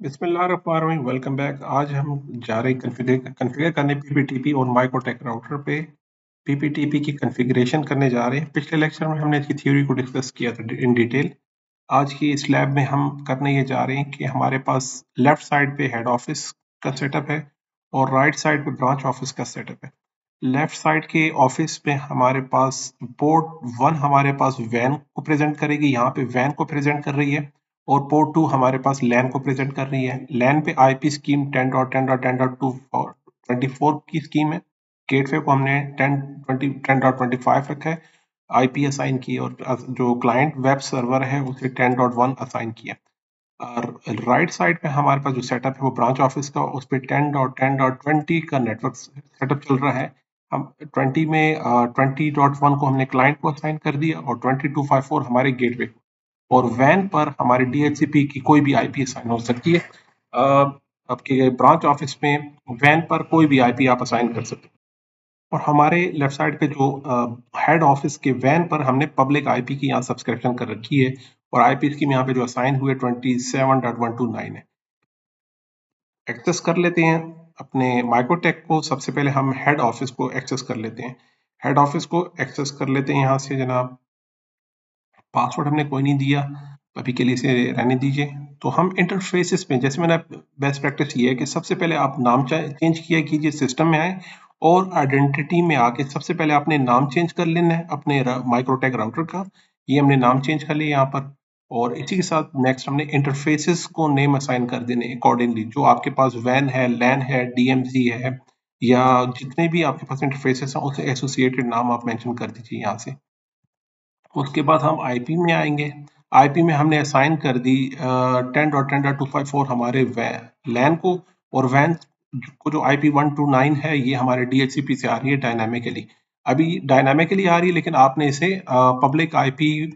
बिस्मिल्लाहिर्रहमानिर्रहीम। Welcome back. आज हम जा रहे हैं कन्फिगर करने पीपीटीपी और माइक्रोटेक राउटर पे पीपीटीपी की कन्फिगरेशन करने जा रहे हैं। पिछले लेक्चर में हमने इसकी थ्योरी को डिस्कस किया था इन डिटेल। आज की इस लैब में हम करने ये जा रहे हैं कि हमारे पास लेफ्ट साइड पे हेड ऑफिस का सेटअप है और राइट साइड पे ब्रांच ऑफिस का सेटअप है। लेफ्ट साइड के ऑफिस में हमारे पास पोर्ट 1 हमारे पास वैन को प्रेजेंट करेगी, यहाँ पे वैन को प्रेजेंट कर रही है, और पोर्ट 2 हमारे पास लैन को प्रेजेंट कर रही है। लैन पे आईपी स्कीम 10.10.10.2 की स्कीम है। गेटवे को हमने 10.20 10.25 रखा है आईपी असाइन की, और जो क्लाइंट वेब सर्वर है उसे 10.1 असाइन किया। और राइट साइड पे हमारे पास जो सेटअप है वो ब्रांच ऑफिस का, उस पर 10.10.20 का नेटवर्क सेटअप चल रहा है। हम 20 में 20.1 को हमने क्लाइंट को असाइन कर दिया और 2254 हमारे गेटवे को, और वैन पर हमारे डीएचसीपी की कोई भी आईपी असाइन हो सकती है। आपके ब्रांच ऑफिस में वैन पर कोई भी आईपी आप असाइन कर सकते हैं। और हमारे लेफ्ट साइड पे जो हेड ऑफिस के वैन पर हमने पब्लिक आईपी की यहाँ सब्सक्रिप्शन कर रखी है, और आईपी स्कीम यहाँ पे जो असाइन हुए 27.129 है। एक्सेस कर लेते हैं अपने माइक्रोटेक को। सबसे पहले हम हेड ऑफिस को एक्सेस कर लेते हैं। हेड ऑफिस को एक्सेस कर लेते हैं यहाँ से जनाब। पासवर्ड हमने कोई नहीं दिया, अभी के लिए इसे रहने दीजिए। तो हम इंटरफेसेस में, जैसे मैंने बेस्ट प्रैक्टिस ये है कि सबसे पहले आप नाम चेंज किया कीजिए, सिस्टम में आए और आइडेंटिटी में आके सबसे पहले आपने नाम चेंज कर लेना है अपने माइक्रोटेक राउटर का। ये हमने नाम चेंज कर लिया यहाँ पर, और इसी के साथ नेक्स्ट हमने इंटरफेसेस को नेम असाइन कर देने अकॉर्डिंगली। जो आपके पास वैन है, लैन है, डीएमजी है, या जितने भी आपके पास इंटरफेसेस हैं उसे एसोसिएटेड नाम आप मेंशन कर दीजिए यहाँ से। उसके बाद हम आईपी में आएंगे। आईपी में हमने असाइन कर दी 10.10.254 हमारे लैन को, और वैन को जो आईपी 129 है ये हमारे डीएचसीपी से आ रही है डायनामिकली। अभी डायनामिकली आ रही है, लेकिन आपने इसे पब्लिक आईपी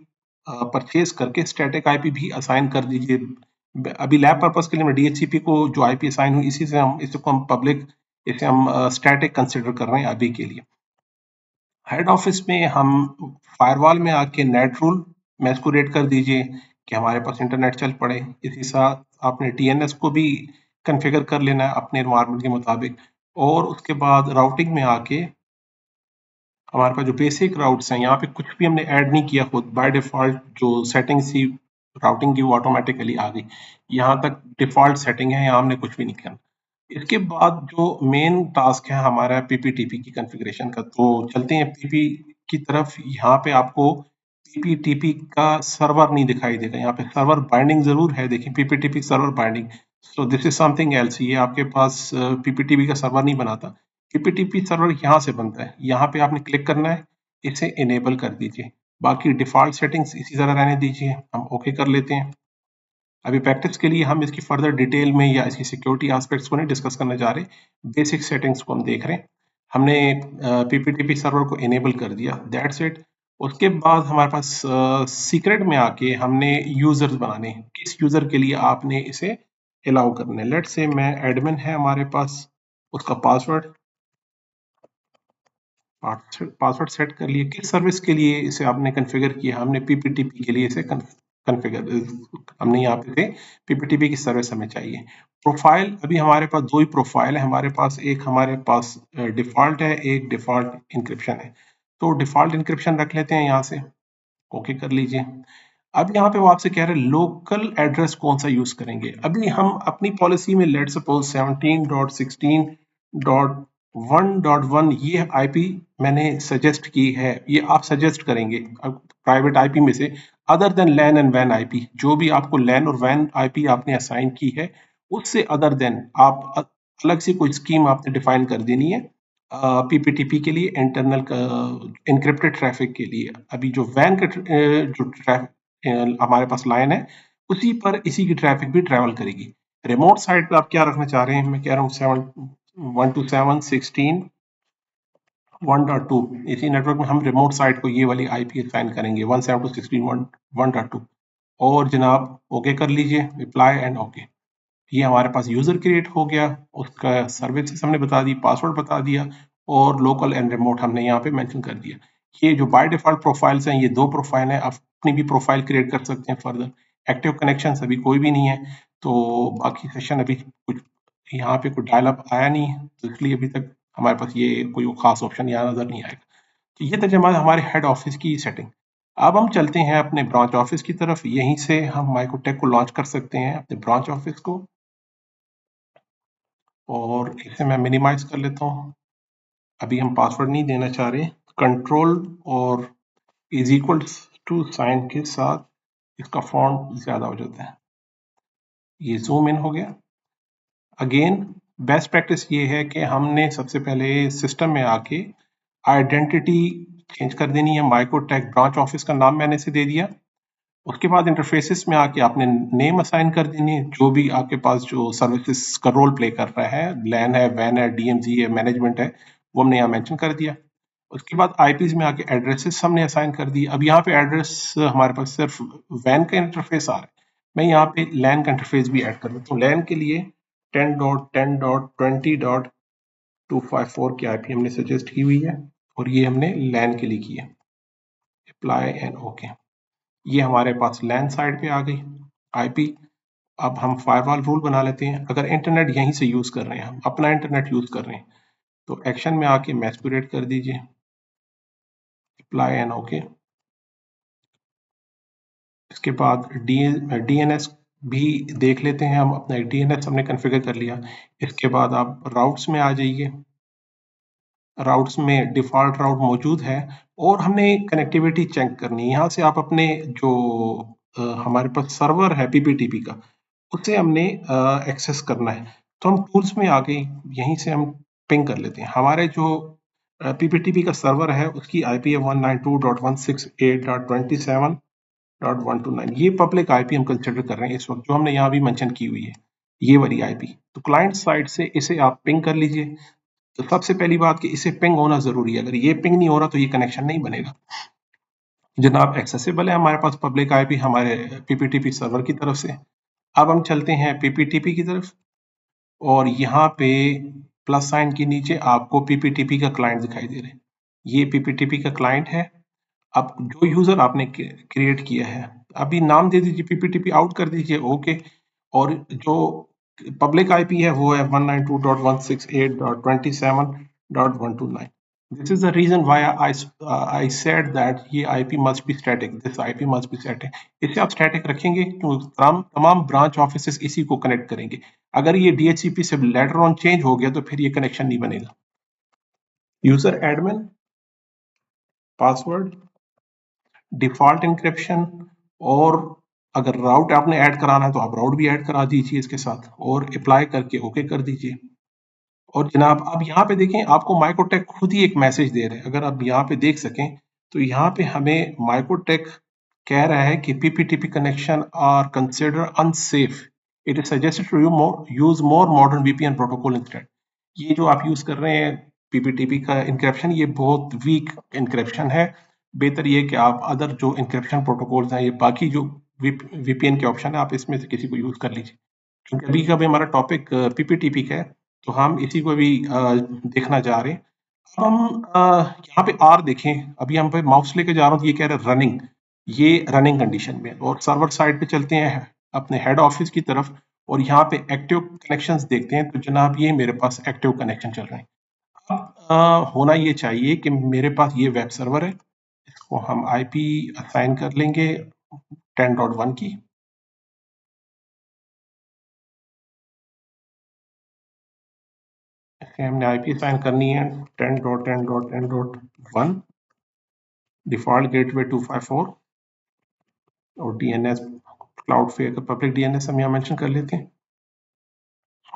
परचेज करके स्टैटिक आईपी भी असाइन कर दीजिए। अभी लैब पर्पस के लिए मैं डीएचसीपी को जो आईपी असाइन हुई इसी से हम इसको हम पब्लिक, इसे हम स्टैटिक कंसिडर कर रहे हैं अभी के लिए। हेड ऑफिस में हम फायरवॉल में आके नेट रूल मैस्कुरेट कर दीजिए कि हमारे पास इंटरनेट चल पड़े। इसी साथ आपने टीएनएस को भी कॉन्फ़िगर कर लेना है अपने एनवायरनमेंट के मुताबिक। और उसके बाद राउटिंग में आके हमारे पास जो बेसिक राउट्स हैं, यहाँ पे कुछ भी हमने ऐड नहीं किया, खुद बाय डिफॉल्ट जो सेटिंग्स थी राउटिंग की वो ऑटोमेटिकली आ गई। यहाँ तक डिफॉल्ट सेटिंग है, यहाँ हमने कुछ भी नहीं किया। इसके बाद जो मेन टास्क है हमारा पीपीटीपी की कॉन्फ़िगरेशन का, तो चलते हैं पीपी की तरफ। यहाँ पे आपको पीपीटीपी का सर्वर नहीं दिखाई देगा, यहाँ पे सर्वर बाइंडिंग जरूर है। देखिए PPTP server binding, so this is something else. ये आपके पास पीपीटीपी का सर्वर नहीं बनाता, पीपीटीपी सर्वर यहाँ से बनता है। यहाँ पे आपने क्लिक करना है, इसे इनेबल कर दीजिए। बाकी डिफॉल्ट सेटिंग्स इसी तरह रहने दीजिए। हम ओके कर लेते हैं। अभी प्रैक्टिस के लिए हम इसकी फर्दर डिटेल में या इसकी सिक्योरिटी एस्पेक्ट्स को नहीं डिस्कस करने जा रहे, बेसिक सेटिंग्स को हम देख रहे हैं। हमने पीपीटीपी सर्वर को इनेबल कर दिया, दैट्स इट। उसके बाद हमारे पास सीक्रेट में आके हमने यूजर्स बनाने हैं। किस यूजर के लिए आपने इसे अलाउ करना है। लेट्स से मैं एडमिन है हमारे पास, उसका पासवर्ड सेट कर लिए। किस सर्विस के लिए इसे आपने कॉन्फ़िगर किया, हमने पीपीटीपी के लिए इसे कॉन्फ़िगर हमने यहाँ पे पीपीटीपी की सर्विस हमें चाहिए। प्रोफाइल, अभी हमारे पास दो ही प्रोफाइल है हमारे पास, एक हमारे पास डिफॉल्ट है, एक डिफॉल्ट इंक्रिप्शन है। तो डिफॉल्ट इंक्रिप्शन रख लेते हैं यहाँ से, ओके कर लीजिए। अब यहाँ पे वो आपसे कह रहे हैं लोकल एड्रेस कौन सा यूज करेंगे। अभी हम अपनी पॉलिसी में लेट सपोज 17.16.1.1 ये आईपी मैंने सजेस्ट की है, ये आप सजेस्ट करेंगे प्राइवेट आईपी में से, अदर देन लैन एंड वैन आईपी। जो भी आपको लैन और वैन आईपी आपने असाइन की है उससे अदर देन आप अलग से कोई स्कीम आपने डिफाइन कर देनी है पीपीटीपी के लिए, इंटरनल इनक्रिप्टेड ट्रैफिक के लिए। अभी जो वैन का जो ट्रैफिक हमारे पास लाइन है उसी पर इसी की ट्रैफिक भी ट्रेवल करेगी। रिमोट साइड पे आप क्या रखना चाह रहे हैं, मैं कह रहा हूँ 127.16.1.2। इसी नेटवर्क में हम रिमोट साइट को ये वाली आईपी असाइन करेंगे 172.16.1.2। और जनाब ओके कर लीजिए, रिप्लाई एंड ओके। ये हमारे पास यूजर क्रिएट हो गया, उसका सर्विसेज हमने बता दी, पासवर्ड बता दिया, और लोकल एंड रिमोट हमने यहाँ पे मेंशन कर दिया। ये जो बाय डिफॉल्ट प्रोफाइल्स हैं, ये दो प्रोफाइल है, आप अपनी भी प्रोफाइल क्रिएट कर सकते हैं फर्दर। एक्टिव कनेक्शन अभी कोई भी नहीं है, तो बाकी सेशन अभी कुछ यहाँ पे कोई डायल अप आया नहीं है, तो इसलिए अभी तक हमारे पास ये कोई खास ऑप्शन यहाँ नज़र नहीं आएगा। तो ये था हमारे हेड ऑफिस की सेटिंग। अब हम चलते हैं अपने ब्रांच ऑफिस की तरफ। यहीं से हम माइक्रोटेक को लॉन्च कर सकते हैं, अपने ब्रांच ऑफिस को, और इसे मैं मिनिमाइज कर लेता हूँ। अभी हम पासवर्ड नहीं देना चाह रहे। कंट्रोल और इज इक्वल टू साइन के साथ इसका फॉन्ट ज्यादा हो जाता है। ये जूम इन हो गया। अगेन बेस्ट प्रैक्टिस ये है कि हमने सबसे पहले सिस्टम में आके आइडेंटिटी चेंज कर देनी है। माइक्रोटेक ब्रांच ऑफिस का नाम मैंने इसे दे दिया। उसके बाद इंटरफेसेस में आके आपने नेम असाइन कर देनी है, जो भी आपके पास जो सर्विसेज का रोल प्ले कर रहा है, लैन है, वैन है, डीएमजी है, मैनेजमेंट है, वो हमने यहाँ मेंशन कर दिया। उसके बाद आईपीज में आके एड्रेसेस हमने असाइन कर दिए। अब यहाँ पे एड्रेस हमारे पास सिर्फ वैन का इंटरफेस आ रहा है, मैं यहाँ पे लैन का इंटरफेस भी ऐड कर देता हूँ। लैन के लिए 10.10.20.254 की आईपी हमने सजेस्ट की हुई है, और ये हमने लैन के लिए की है। Apply and okay. ये हमारे पास लैन साइड पे आ गई आईपी। अब हम फायरवॉल रूल बना लेते हैं। अगर इंटरनेट यहीं से यूज कर रहे हैं, हम अपना इंटरनेट यूज कर रहे हैं, तो एक्शन में आके मैस्कुरेट कर दीजिए, अप्लाई एंड ओके। इसके बाद डीएनएस भी देख लेते हैं हम। अपना डीएनएस हमने कॉन्फ़िगर कर लिया। इसके बाद आप राउट्स में आ जाइए। राउट्स में डिफ़ॉल्ट राउट मौजूद है, और हमने कनेक्टिविटी चेक करनी है। यहाँ से आप अपने जो हमारे पास सर्वर है पीपीटीपी का, उसे हमने एक्सेस करना है। तो हम टूल्स में आके यहीं से हम पिंग कर लेते हैं। हमारे जो पीपीटीपी का सर्वर है उसकी आईपी है 192.168.27.129। ये पब्लिक आईपी हम कंसिडर कर रहे हैं इस वक्त, जो हमने यहाँ भी मेंशन की हुई है, ये वाली आईपी। तो क्लाइंट साइड से इसे आप पिंग कर लीजिए। तो सबसे पहली बात कि इसे पिंग होना जरूरी है। अगर ये पिंग नहीं हो रहा तो ये कनेक्शन नहीं बनेगा। जनाब एक्सेसिबल है हमारे पास पब्लिक आईपी हमारे पीपीटीपी सर्वर की तरफ से। अब हम चलते हैं पीपीटीपी की तरफ, और यहाँ पे प्लस साइन के नीचे आपको पीपीटीपी का क्लाइंट दिखाई दे रहा है। ये पीपीटीपी का क्लाइंट है। अब जो यूजर आपने क्रिएट किया है, अभी नाम दे दीजिए पीपीटीपी, आउट कर दीजिए, ओके। और जो पब्लिक आईपी है वो है 192.168.27.129। This is the reason why I said that ये IP must be static. This IP must be static. इसे आप static रखेंगे क्योंकि तमाम ब्रांच ऑफिसेस इसी को कनेक्ट करेंगे। अगर ये DHCP से लेटर ऑन चेंज हो गया तो फिर ये कनेक्शन नहीं बनेगा। User admin, password, default encryption, और अगर राउट आपने ऐड कराना है तो आप राउट भी ऐड करा दीजिए इसके साथ, और अप्लाई करके ओके कर दीजिए। और जनाब अब यहाँ पे देखें, आपको माइक्रोटेक खुद ही एक मैसेज दे रहे हैं। अगर आप यहाँ पे देख सकें तो यहाँ पे हमें माइक्रोटेक कह रहा है कि PPTP connection are consider unsafe, it is suggested to use more modern VPN protocol instead. ये जो आप यूज कर रहे हैं पीपीटीपी का इंक्रिप्शन, ये बहुत वीक इंक्रिप्शन है। बेहतर ये कि आप अदर जो इंक्रिप्शन प्रोटोकॉल्स हैं, ये बाकी जो वीपीएन के ऑप्शन है, आप इसमें से किसी को यूज कर लीजिए। क्योंकि अभी का भी हमारा टॉपिक पीपीटीपी का है, तो हम इसी को भी देखना चाह रहे हैं। अब हम यहाँ पे आर देखें। अभी हम पे माउस लेके जा रहा हूँ तो ये कह रहा है रनिंग, ये रनिंग कंडीशन में। और सर्वर साइड पे चलते हैं अपने हेड ऑफिस की तरफ, और यहाँ पे एक्टिव कनेक्शंस देखते हैं। तो जनाब ये मेरे पास एक्टिव कनेक्शन चल रहे हैं। अब होना ये चाहिए कि मेरे पास ये वेब सर्वर है, इसको हम आईपी असाइन कर लेंगे 10.1 की। हमने आईपी असाइन करनी है 10.10.10.1, डिफॉल्ट गेटवे 254, और डीएनएस क्लाउडफ्लेयर का पब्लिक डीएनएस हम यहाँ मेंशन कर लेते हैं।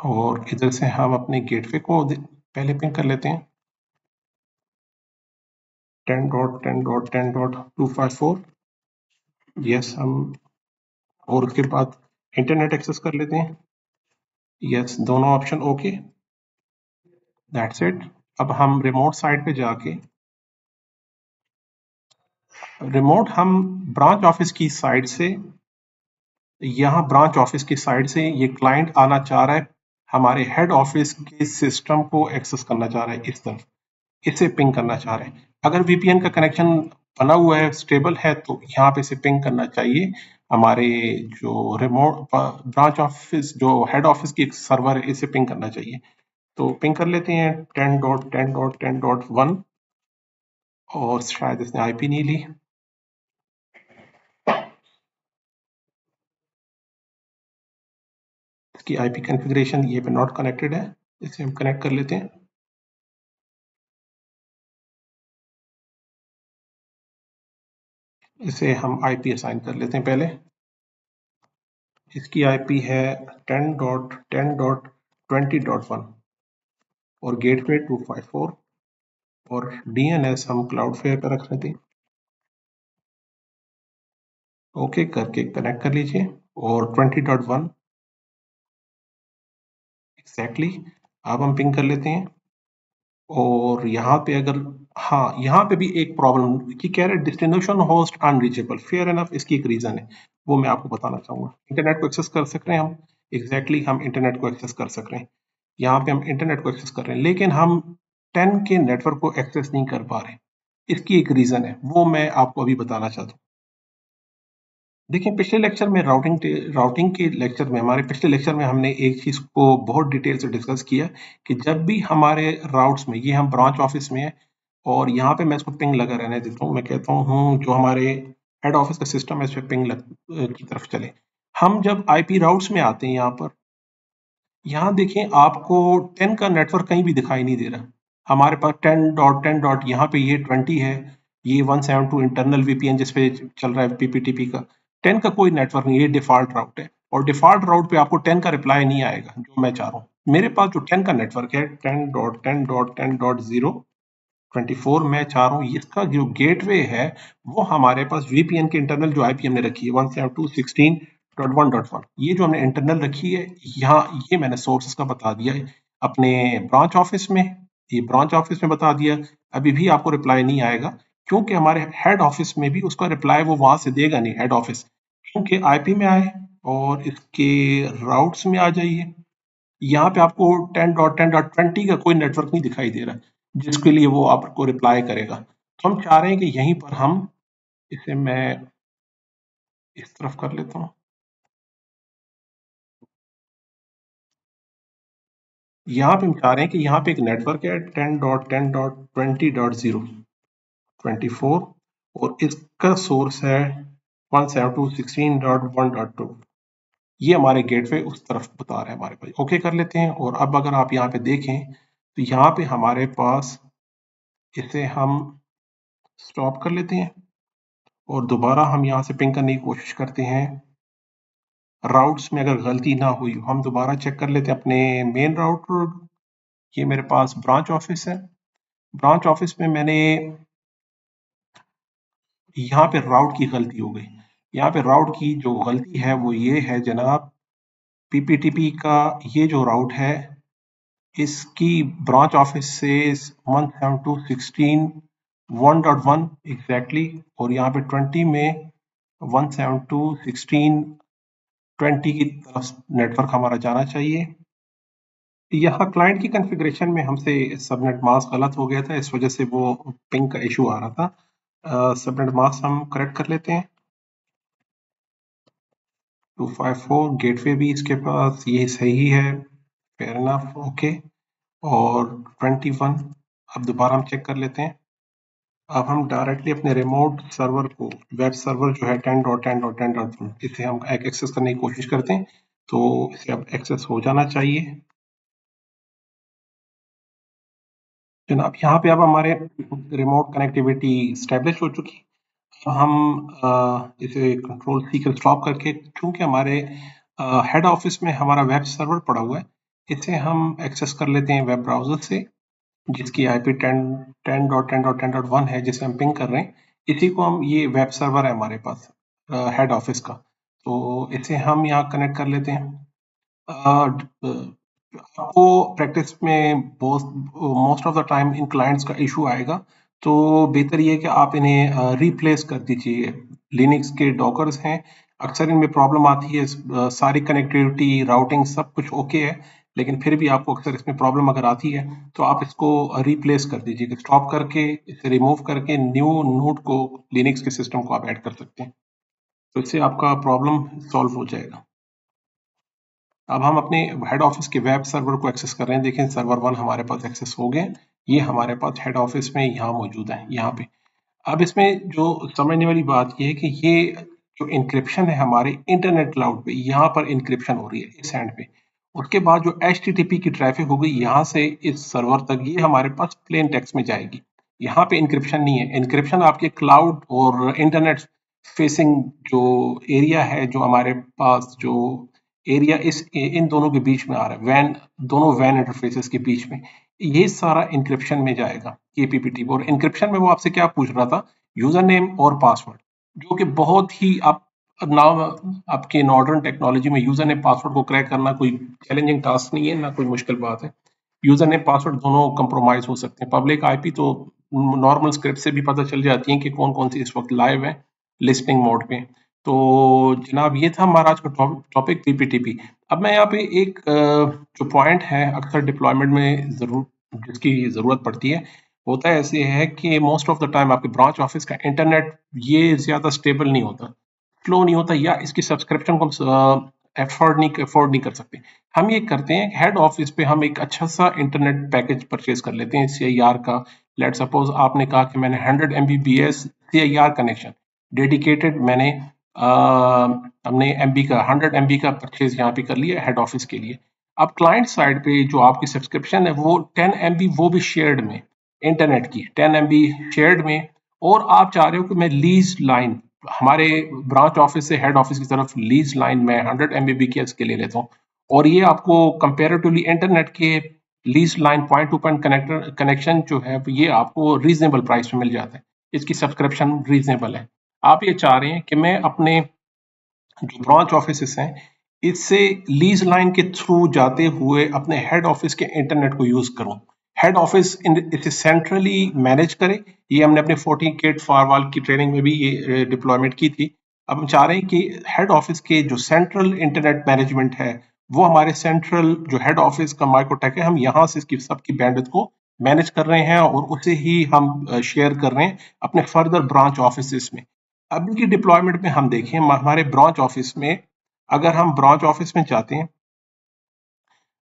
और इधर से हम अपने गेटवे को पहले पिंग कर लेते हैं 10.10.10.254। यस हम, और उसके बाद इंटरनेट एक्सेस कर लेते हैं। यस, दोनों ऑप्शन ओके, दैट्स इट। अब हम रिमोट साइट पे जाके रिमोट हम ब्रांच ऑफिस की साइड से, यहाँ ब्रांच ऑफिस की साइड से ये क्लाइंट आना चाह रहा है, हमारे हेड ऑफिस के सिस्टम को एक्सेस करना चाह रहा है इस तरफ, इसे पिंग करना चाह रहे हैं। अगर वीपीएन का कनेक्शन बना हुआ है, स्टेबल है, तो यहाँ पे इसे पिंग करना चाहिए। हमारे जो रिमोट ब्रांच ऑफिस जो हेड ऑफिस की सर्वर है इसे पिंग करना चाहिए। तो पिंग कर लेते हैं 10.10.10.1 और शायद इसने आईपी नहीं ली। इसकी आईपी कॉन्फ़िगरेशन ये पे नॉट कनेक्टेड है, इसे हम कनेक्ट कर लेते हैं। इसे हम आईपी असाइन कर लेते हैं पहले। इसकी आईपी है 10.10.20.1 और गेटवे 254 और डीएनएस हम क्लाउडफ्लेयर पर रख लेते हैं। ओके करके कनेक्ट कर लीजिए और 20.1 एग्जैक्टली अब हम पिंग कर लेते हैं। और यहाँ पे अगर हाँ यहाँ पे भी एक प्रॉब्लम कि कह रहे destination host unreachable, fair enough इसकी एक रीजन है, वो मैं आपको बताना चाहूंगा। इंटरनेट को एक्सेस कर सक रहे हैं हम, एग्जैक्टली हम इंटरनेट को एक्सेस कर सक रहे हैं। यहाँ पे हम इंटरनेट को एक्सेस कर रहे हैं लेकिन हम 10 के नेटवर्क को एक्सेस नहीं कर पा रहे। इसकी एक रीजन है, वो मैं आपको अभी बताना चाहता हूँ। देखिए पिछले लेक्चर में राउटिंग के लेक्चर में हमारे पिछले लेक्चर में हमने एक चीज को बहुत डिटेल से डिस्कस किया कि जब भी हमारे राउट्स में, ये हम ब्रांच ऑफिस में है और यहाँ पे मैं इसको पिंग लगा रहने देता हूँ, मैं कहता हूँ जो हमारे हेड ऑफिस का सिस्टम है इस पे की तरफ चले। हम जब आईपी राउट्स में आते हैं यहाँ देखिए आपको 10 का नेटवर्क कहीं भी दिखाई नहीं दे रहा। हमारे पास 10.10. यहाँ पे ये 20 है, ये 172 इंटरनल वीपीएन जिस पे चल रहा है पीपीटीपी का। 10 का कोई नेटवर्क नहीं, ये डिफॉल्ट राउट है और डिफॉल्ट राउट पे आपको 10 का रिप्लाई नहीं आएगा जो मैं चाह रहा हूँ। मेरे पास जो 10 का नेटवर्क है 10.10.10.0 24 मैं चाह रहा हूँ इसका जो गेटवे है वो हमारे पास वीपीएन के इंटरनल जो आईपी हमने रखी है 172.16.1.1, ये जो हमने इंटरनल रखी है यहाँ, ये मैंने सोर्सेस का बता दिया है अपने ब्रांच ऑफिस में, ये ब्रांच ऑफिस में बता दिया। अभी भी आपको रिप्लाई नहीं आएगा क्योंकि हमारे हेड ऑफिस में भी उसका रिप्लाई वो वहां से देगा नहीं हेड ऑफिस, क्योंकि आईपी में आए और इसके राउट्स में आ जाइए। यहाँ पे आपको 10.10.20 का कोई नेटवर्क नहीं दिखाई दे रहा जिसके लिए वो आपको रिप्लाई करेगा। तो हम चाह रहे हैं कि यहीं पर हम इसे मैं इस तरफ कर लेता हूँ। यहाँ पे हम चाह रहे हैं कि यहाँ पे एक नेटवर्क है 10.10.20.0 24 और इसका सोर्स है 172.16.1.2। ये हमारे गेटवे उस तरफ बता रहे हैं हमारे पास। ओके कर लेते हैं और अब अगर आप यहाँ पे देखें तो यहाँ पे हमारे पास इसे हम स्टॉप कर लेते हैं और दोबारा हम यहाँ से पिंग करने की कोशिश करते हैं। राउट्स में अगर गलती ना हुई हम दोबारा चेक कर लेते हैं अपने मेन राउटर। ये मेरे पास ब्रांच ऑफिस है, ब्रांच ऑफिस में मैंने यहाँ पे राउट की गलती हो गई। यहाँ पे राउट की जो गलती है वो ये है जनाब, पीपीटीपी का ये जो राउट है इसकी ब्रांच ऑफिस से 172.16.1.1 एग्जैक्टली और यहाँ पे 20 में 172.16.20 की तरफ नेटवर्क हमारा जाना चाहिए। यहाँ क्लाइंट की कॉन्फ़िगरेशन में हमसे सबनेट मास्क गलत हो गया था, इस वजह से वो पिंग का इशू आ रहा था। सबनेट मास्क हम करेक्ट कर लेते हैं। 254 गेटवे भी इसके पास ये सही है, फेयर इनफ, ओके। और 21 अब दोबारा हम चेक कर लेते हैं। अब हम डायरेक्टली अपने रिमोट सर्वर को, वेब सर्वर जो है 10.10.10.1 इसे हम एक्सेस करने की कोशिश करते हैं, तो इसे अब एक्सेस हो जाना चाहिए जनाब। यहाँ पे अब हमारे रिमोट कनेक्टिविटी स्टैब्लिश हो चुकी है। हम इसे कंट्रोल सी कर स्टॉप करके, क्योंकि हमारे हेड ऑफिस में हमारा वेब सर्वर पड़ा हुआ है, इसे हम एक्सेस कर लेते हैं वेब ब्राउजर से जिसकी आईपी 10.10.10.1 है जिसे हम पिंग कर रहे हैं। इसी को हम, ये वेब सर्वर है हमारे पास हेड ऑफिस का, तो इसे हम यहाँ कनेक्ट कर लेते हैं। आपको प्रैक्टिस में most of the time in clients का इशू आएगा, तो बेहतर ये है कि आप इन्हें रिप्लेस कर दीजिए। लिनक्स के डॉकर्स हैं, अक्सर इनमें प्रॉब्लम आती है, सारी कनेक्टिविटी राउटिंग सब कुछ ओके है लेकिन फिर भी आपको अक्सर इसमें प्रॉब्लम अगर आती है तो आप इसको रिप्लेस कर दीजिए, स्टॉप करके इसे रिमूव करके न्यू नोड को, लिनक्स के सिस्टम को आप ऐड कर सकते हैं। तो इससे आपका प्रॉब्लम सॉल्व हो जाएगा। अब हम अपने हेड ऑफिस के वेब सर्वर को एक्सेस कर रहे हैं। देखें सर्वर 1 हमारे पास एक्सेस हो गए। ये हमारे पास हेड ऑफिस में यहाँ मौजूद है, यहाँ पे। अब इसमें जो समझने वाली बात ये है कि ये जो इंक्रिप्शन है हमारे इंटरनेट क्लाउड पे, यहाँ पर इंक्रिप्शन हो रही है इस एंड पे। उसके बाद जो HTTP की ट्रैफिक होगी यहाँ से इस सर्वर तक, ये हमारे पास प्लेन टेक्स्ट में जाएगी। यहाँ पे इंक्रिप्शन नहीं है। इंक्रिप्शन आपके क्लाउड और इंटरनेट फेसिंग जो एरिया है, जो हमारे पास जो एरिया इन दोनों के बीच में आ रहा है, वैन, दोनों वैन इंटरफेसेस के बीच में, ये सारा इंक्रिप्शन में जाएगा KPPT। और इंक्रिप्शन में वो आपसे क्या पूछ रहा था, यूजर नेम और पासवर्ड, जो कि बहुत ही आप नाउ आपके मॉडर्न टेक्नोलॉजी में यूजर नेम पासवर्ड को क्रैक करना कोई चैलेंजिंग टास्क नहीं है, ना कोई मुश्किल बात है। यूजर नेम पासवर्ड दोनों कंप्रोमाइज हो सकते हैं। पब्लिक आईपी तो नॉर्मल स्क्रिप्ट से भी पता चल जाती है कि कौन कौन सी इस वक्त लाइव है लिस्टिंग मोड पे। तो जनाब ये था हमारा आज का टॉपिक PPTP। अब मैं यहाँ पे एक जो पॉइंट है अक्सर डिप्लॉयमेंट में जरूर जिसकी ज़रूरत पड़ती है, होता है ऐसे है कि मोस्ट ऑफ द टाइम आपके ब्रांच ऑफिस का इंटरनेट ये ज़्यादा स्टेबल नहीं होता, स्लो नहीं होता, या इसकी सब्सक्रिप्शन को अफोर्ड नहीं कर सकते। हम ये करते हैं हेड ऑफिस पे हम एक अच्छा सा इंटरनेट पैकेज परचेज कर लेते हैं CIR का। लेट सपोज आपने कहा कि मैंने 100 MBPS CIR कनेक्शन डेडिकेटेड, मैंने हमने MB का 100 MB का परचेज यहाँ पे कर लिया हेड ऑफिस के लिए। अब क्लाइंट साइड पे जो आपकी सब्सक्रिप्शन है वो 10 MB, वो भी शेयर्ड में, इंटरनेट की 10 MB शेयर्ड में। और आप चाह रहे हो कि मैं लीज लाइन हमारे ब्रांच ऑफिस से हेड ऑफिस की तरफ लीज लाइन में 100 MBPS के ले लेता हूँ, और ये आपको कंपेरेटिवली इंटरनेट के lease line point two point connector connection जो है ये आपको रीजनेबल प्राइस में मिल जाता है, इसकी सब्सक्रिप्शन रीजनेबल है। आप ये चाह रहे हैं कि मैं अपने जो ब्रांच ऑफिस हैं इससे लीज लाइन के थ्रू जाते हुए अपने हेड ऑफिस के इंटरनेट को यूज करूं, हेड ऑफिस इसे सेंट्रली मैनेज करे। ये हमने अपने 40K फायरवॉल की ट्रेनिंग में भी ये डिप्लॉयमेंट की थी। अब हम चाह रहे हैं कि हेड ऑफिस के जो सेंट्रल इंटरनेट मैनेजमेंट है वो हमारे सेंट्रल जो हेड ऑफिस का माइक्रोटेक है, हम यहाँ से इसकी सबकी बैंडविड्थ को मैनेज कर रहे हैं और उसे ही हम शेयर कर रहे हैं अपने फर्दर ब्रांच ऑफिस में। अभी की डिप्लॉयमेंट में हम देखें हमारे ब्रांच ऑफिस में, अगर हम ब्रांच ऑफिस में जाते हैं,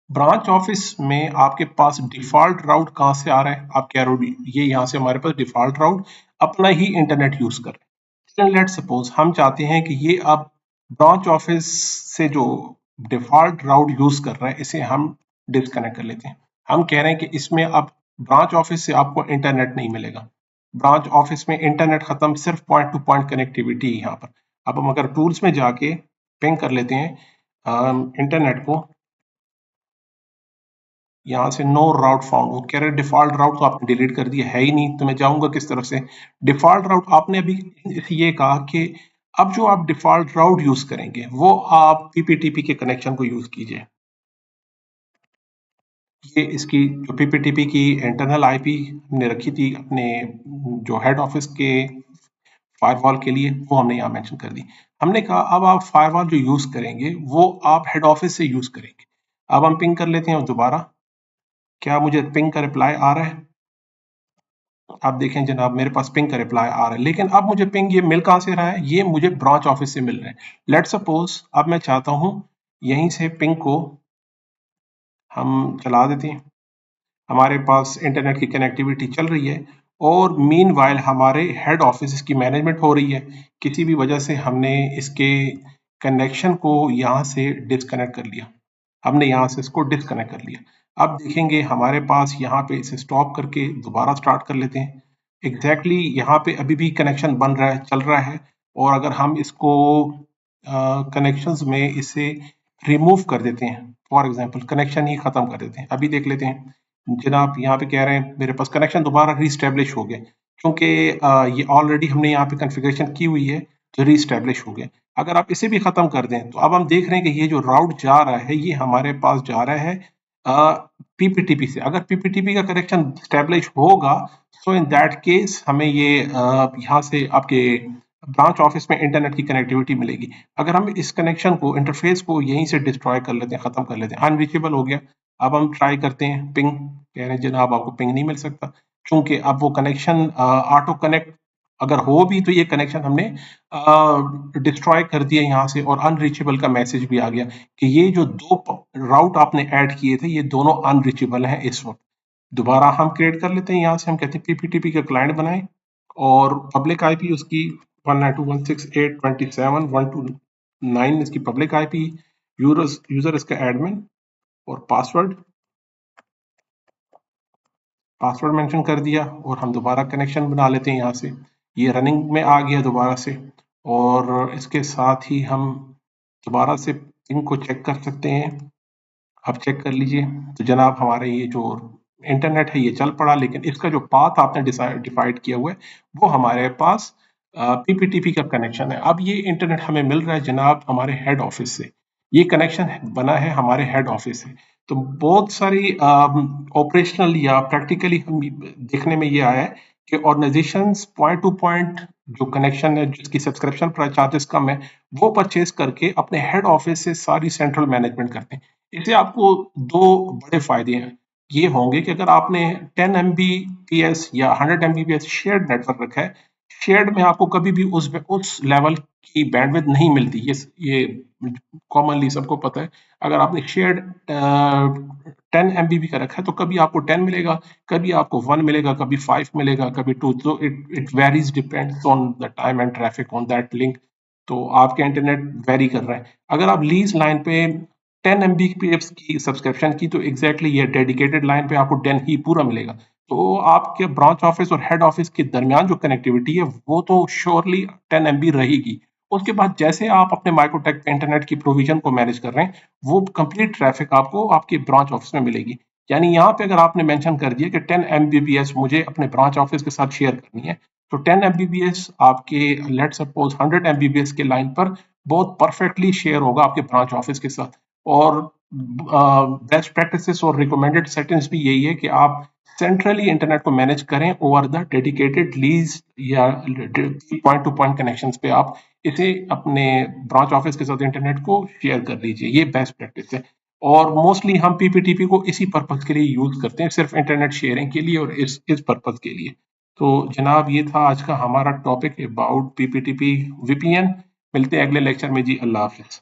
ब्रांच ऑफिस में आपके पास डिफॉल्ट राउट कहाँ से आ रहा है, आप कह रहे हो ये यहाँ से हमारे पास डिफॉल्ट राउट अपना ही इंटरनेट यूज कर रहे हैं। लेट सपोज हम चाहते हैं कि ये अब ब्रांच ऑफिस से जो डिफॉल्ट राउट यूज कर रहा है इसे हम डिस्कनेक्ट कर लेते हैं। हम कह रहे हैं कि इसमें अब ब्रांच ऑफिस से आपको इंटरनेट नहीं मिलेगा, ब्रांच ऑफिस में इंटरनेट खत्म, सिर्फ पॉइंट टू पॉइंट कनेक्टिविटी यहाँ पर। अब हम अगर टूल्स में जाके पिंग कर लेते हैं इंटरनेट को, यहाँ से नो राउट फाउंड, वो कह रहे हैं डिफॉल्ट राउट तो आपने डिलीट कर दिया है ही नहीं, तो मैं जाऊंगा किस तरफ से। डिफॉल्ट राउट आपने अभी ये कहा कि अब जो आप डिफॉल्ट राउट यूज करेंगे वो आप PPTP के कनेक्शन को यूज कीजिए। ये इसकी जो PPTP की इंटरनल IP हमने रखी थी अपने जो हेड ऑफिस के फायरवॉल के लिए, वो हमने यहाँ मेंशन कर दी। हमने कहा अब आप फायरवॉल जो यूज करेंगे वो आप हेड ऑफिस से यूज करेंगे। अब हम पिंग कर लेते हैं दोबारा, क्या मुझे पिंग का रिप्लाई आ रहा है? आप देखें जनाब मेरे पास पिंग का रिप्लाई आ रहा है, लेकिन अब मुझे पिंग ये मिल कहाँ से रहा है, ये मुझे ब्रांच ऑफिस से मिल रहा है। लेट सपोज अब मैं चाहता हूँ यहीं से पिंग को हम चला देते हैं, हमारे पास इंटरनेट की कनेक्टिविटी चल रही है और मीनवाइल हमारे हेड ऑफिस की मैनेजमेंट हो रही है। किसी भी वजह से हमने इसके कनेक्शन को यहाँ से डिस्कनेक्ट कर लिया, हमने यहाँ से इसको डिस्कनेक्ट कर लिया। अब देखेंगे हमारे पास यहाँ पे इसे स्टॉप करके दोबारा स्टार्ट कर लेते हैं। एग्जैक्टली यहाँ पे अभी भी कनेक्शन बन रहा है, चल रहा है। और अगर हम इसको कनेक्शंस में इसे रिमूव कर देते हैं, फॉर एग्जांपल कनेक्शन ही खत्म कर देते हैं, अभी देख लेते हैं जनाब यहाँ पे कह रहे हैं मेरे पास कनेक्शन दोबारा रीस्टैब्लिश हो गया, क्योंकि ये ऑलरेडी हमने यहाँ पे कॉन्फ़िगरेशन की हुई है जो रीस्टैब्लिश हो गया। अगर आप इसे भी खत्म कर दें तो अब हम देख रहे हैं कि ये जो राउट जा रहा है ये हमारे पास जा रहा है PPTP से। अगर PPTP का कनेक्शन स्टैब्लिश होगा सो इन दैट केस हमें ये यहाँ से आपके ब्रांच ऑफिस में इंटरनेट की कनेक्टिविटी मिलेगी। अगर हम इस कनेक्शन को, इंटरफेस को यहीं से डिस्ट्रॉय कर लेते हैं, खत्म कर लेते हैं, अनरीचेबल हो गया। अब हम ट्राई करते हैं पिंग, कह रहे हैं जनाब आपको पिंग नहीं मिल सकता, क्योंकि अब वो कनेक्शन ऑटो कनेक्ट अगर हो भी तो ये कनेक्शन हमने डिस्ट्रॉय कर दिया यहाँ से, और अनरीचेबल का मैसेज भी आ गया कि ये जो दो राउट आपने ऐड किए थे ये दोनों अनरीचेबल हैं इस वक्त। दोबारा हम क्रिएट कर लेते हैं, यहाँ से हम कहते हैं पीपीटीपी का क्लाइंट बनाएं, और पब्लिक आईपी उसकी 192.168.27.129 इसकी पब्लिक आईपी, यूजर इसका एडमिन, और पासवर्ड मेंशन कर दिया, और हम दोबारा कनेक्शन बना लेते हैं यहाँ से। ये रनिंग में आ गया दोबारा से, और इसके साथ ही हम दोबारा से पिंग को चेक कर सकते हैं। आप चेक कर लीजिए तो जनाब हमारे ये जो इंटरनेट है ये चल पड़ा, लेकिन इसका जो पाथ आपने डिफाइड किया हुआ है वो हमारे पास पीपीटीपी का कनेक्शन है। अब ये इंटरनेट हमें मिल रहा है जनाब हमारे हेड ऑफिस से, ये कनेक्शन बना है हमारे हेड ऑफिस से। तो बहुत सारी ऑपरेशनल या प्रैक्टिकली हम देखने में ये आया है कि ऑर्गेनाइजेशंस पॉइंट टू पॉइंट जो कनेक्शन है जिसकी सब्सक्रिप्शन चार्जेस कम है वो परचेज करके अपने हेड ऑफिस से सारी सेंट्रल मैनेजमेंट करते हैं। इससे आपको दो बड़े फायदे हैं ये होंगे कि अगर आपने 10 Mbps या 100 Mbps शेयर्ड नेटवर्क रखा है, शेयर्ड में आपको कभी भी उस लेवल की बैंडविड्थ नहीं मिलती, ये कॉमनली सबको पता है। अगर आपने शेयर्ड 10 MBP का रखा है तो कभी आपको 10 मिलेगा, कभी आपको 1 मिलेगा, कभी 5 मिलेगा, कभी 2, तो it varies depends on the time and traffic on that link. तो आपका इंटरनेट वेरी कर रहा है। अगर आप लीज लाइन पे 10 Mbps की सब्सक्रिप्शन की तो एग्जैक्टली ये डेडिकेटेड लाइन पे आपको 10 ही पूरा मिलेगा। तो आपके ब्रांच ऑफिस और हेड ऑफिस के दरमियान जो कनेक्टिविटी है वो तो श्योरली 10 MB रहेगी। उसके बाद जैसे आप अपने माइक्रोटेक पे इंटरनेट की प्रोविजन को मैनेज कर रहे हैं वो कंप्लीट ट्रैफिक आपको आपके ब्रांच ऑफिस में मिलेगी। यानी यहाँ पे अगर आपने मेंशन कर दिया कि 10 Mbps मुझे अपने ब्रांच ऑफिस के साथ शेयर करनी है, तो 10 Mbps आपके लेट सपोज 100 Mbps के लाइन पर बहुत परफेक्टली शेयर होगा आपके ब्रांच ऑफिस के साथ। और बेस्ट प्रैक्टिसेस और रिकमेंडेड सेटिंग्स भी यही है कि आप सेंट्रली इंटरनेट को मैनेज करें ओवर द डेडिकेटेड लीज या पॉइंट टू पॉइंट कनेक्शन पे आप इसे अपने ब्रांच ऑफिस के साथ इंटरनेट को शेयर कर लीजिए, ये बेस्ट प्रैक्टिस है। और मोस्टली हम पीपीटीपी को इसी पर्पज के लिए यूज करते हैं, सिर्फ इंटरनेट शेयरिंग के लिए और इस पर्पज के लिए। तो जनाब ये था आज का हमारा टॉपिक अबाउट पीपीटीपी वीपीएन। मिलते हैं अगले लेक्चर में जी, अल्लाह हाफिज।